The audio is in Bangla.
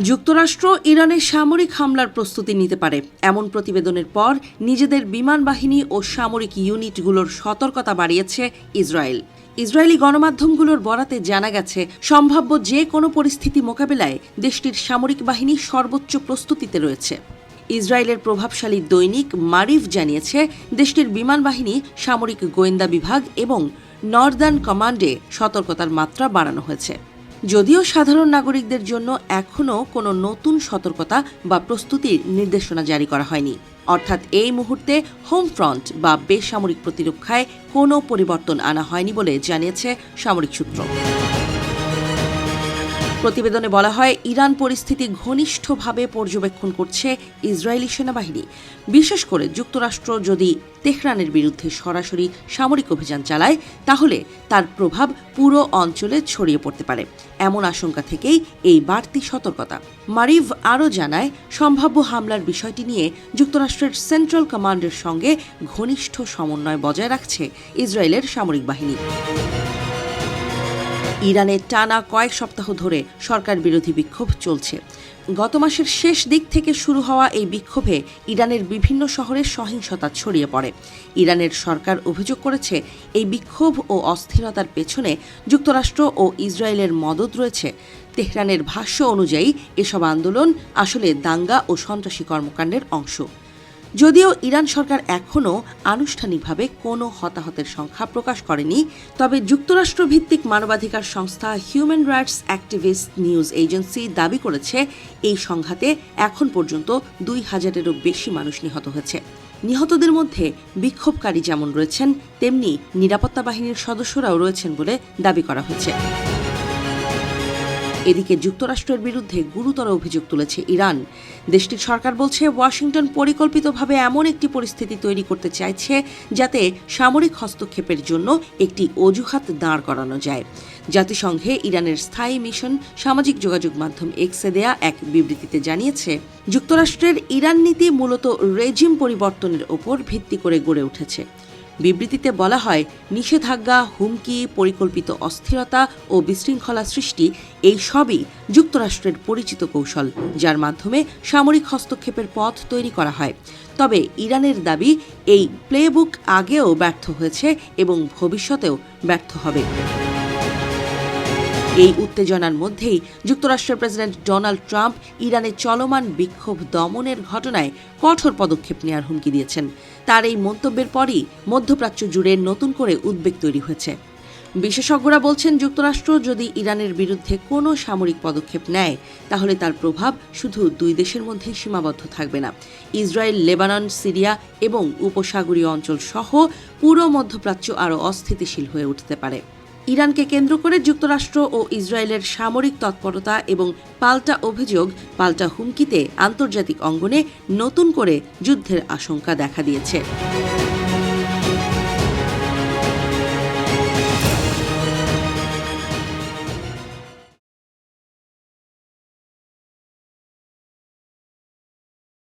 যুক্তরাষ্ট্র ইরানের সামরিক হামলার প্রস্তুতি নিতে পারে এমন প্রতিবেদনের পর নিজেদের বিমান বাহিনী ও সামরিক ইউনিটগুলোর সতর্কতা বাড়িয়েছে ইসরায়েল। ইসরায়েলি গণমাধ্যমগুলোর বরাতে জানা গেছে, সম্ভাব্য যে কোনো পরিস্থিতি মোকাবেলায় দেশটির সামরিক বাহিনী সর্বোচ্চ প্রস্তুতিতে রয়েছে। ইসরায়েলের প্রভাবশালী দৈনিক মারিভ জানিয়েছে, দেশটির বিমান বাহিনী, সামরিক গোয়েন্দা বিভাগ এবং নর্দার্ন কমান্ডে সতর্কতার মাত্রা বাড়ানো হয়েছে। যদিও সাধারণ নাগরিকদের জন্য এখনও কোনো নতুন সতর্কতা বা প্রস্তুতির নির্দেশনা জারি করা হয়নি। অর্থাৎ এই মুহূর্তে হোম ফ্রন্ট বা বেসামরিক প্রতিরক্ষায় কোনো পরিবর্তন আনা হয়নি বলে জানিয়েছে সামরিক সূত্র। প্রতিবেদনে বলা হয়, ইরান পরিস্থিতি ঘনিষ্ঠভাবে পর্যবেক্ষণ করছে ইসরায়েলি সেনাবাহিনী। বিশেষ করে যুক্তরাষ্ট্র যদি তেহরানের বিরুদ্ধে সরাসরি সামরিক অভিযান চালায়, তাহলে তার প্রভাব পুরো অঞ্চলে ছড়িয়ে পড়তে পারে। এমন আশঙ্কা থেকেই এই বাড়তি সতর্কতা। মারিভ আরও জানায়, সম্ভাব্য হামলার বিষয়টি নিয়ে যুক্তরাষ্ট্রের সেন্ট্রাল কমান্ডের সঙ্গে ঘনিষ্ঠ সমন্বয় বজায় রাখছে ইসরায়েলের সামরিক বাহিনী। ইরানে টানা কয়েক সপ্তাহ ধরে সরকার বিরোধী বিক্ষোভ চলছে। গত মাসের শেষ দিক থেকে শুরু হওয়া এই বিক্ষোভে ইরানের বিভিন্ন শহরে সহিংসতা ছড়িয়ে পড়ে। ইরানের সরকার অভিযোগ করেছে, এই বিক্ষোভ ও অস্থিরতার পেছনে যুক্তরাষ্ট্র ও ইসরায়েলের মদদ রয়েছে। তেহরানের ভাষ্য অনুযায়ী এসব আন্দোলন আসলে দাঙ্গা ও সন্ত্রাসী কর্মকাণ্ডের অংশ। যদিও ইরান সরকার এখনও আনুষ্ঠানিকভাবে কোনো হতাহতের সংখ্যা প্রকাশ করেনি, তবে যুক্তরাষ্ট্রভিত্তিক মানবাধিকার সংস্থা human rights activist news agency দাবি করেছে, এই সংঘাতে এখন পর্যন্ত ২,০০০-এরও বেশি মানুষ নিহত হয়েছে। নিহতদের মধ্যে বিক্ষোভকারী যেমন রয়েছেন, তেমনি নিরাপত্তা বাহিনীর সদস্যরাও রয়েছেন বলে দাবি করা হয়েছে। এদিকে যুক্তরাষ্ট্রের বিরুদ্ধে গুরুতর অভিযোগ তুলেছে ইরান। দেশটির সরকার বলছে, ওয়াশিংটন পরিকল্পিতভাবে এমন একটি পরিস্থিতি তৈরি করতে চাইছে যাতে সামরিক হস্তক্ষেপের জন্য একটি অজুহাত দাঁড় করানো যায়। জাতিসংঘে ইরানের স্থায়ী মিশন সামাজিক যোগাযোগ মাধ্যম এক্সে দেয়া এক বিবৃতিতে জানিয়েছে, যুক্তরাষ্ট্রের ইরান নীতি মূলত রেজিম পরিবর্তনের ওপর ভিত্তি করে গড়ে উঠেছে। বিবৃতিতে বলা হয়, নিষেধাজ্ঞা, হুমকি, পরিকল্পিত অস্থিরতা ও বিশৃঙ্খলা সৃষ্টি, এই সবই যুক্তরাষ্ট্রের পরিচিত কৌশল, যার মাধ্যমে সামরিক হস্তক্ষেপের পথ তৈরি করা হয়। তবে ইরানের দাবি, এই প্লেবুক আগেও ব্যর্থ হয়েছে এবং ভবিষ্যতেও ব্যর্থ হবে। এই উত্তেজনার মধ্যেই যুক্তরাষ্ট্রের প্রেসিডেন্ট ডোনাল্ড ট্রাম্প ইরানের চলমান বিক্ষোভ দমনের ঘটনায় কঠোর পদক্ষেপ নেওয়ার হুমকি দিয়েছেন। তার এই মন্তব্যের পরই মধ্যপ্রাচ্য জুড়ে নতুন করে উদ্বেগ তৈরি হয়েছে। বিশেষজ্ঞরা বলছেন, যুক্তরাষ্ট্র যদি ইরানের বিরুদ্ধে কোনো সামরিক পদক্ষেপ নেয়, তাহলে তার প্রভাব শুধু দুই দেশের মধ্যেই সীমাবদ্ধ থাকবে না। ইসরায়েল, লেবানন, সিরিয়া এবং উপসাগরীয় অঞ্চল সহ পুরো মধ্যপ্রাচ্য আরও অস্থিতিশীল হয়ে উঠতে পারে। ইরানকে কেন্দ্র করে যুক্তরাষ্ট্র ও ইসরায়েলের সামরিক তৎপরতা এবং পাল্টা অভিযোগ, পাল্টা হুমকিতে আন্তর্জাতিক অঙ্গনে নতুন করে যুদ্ধের আশঙ্কা দেখা দিয়েছে।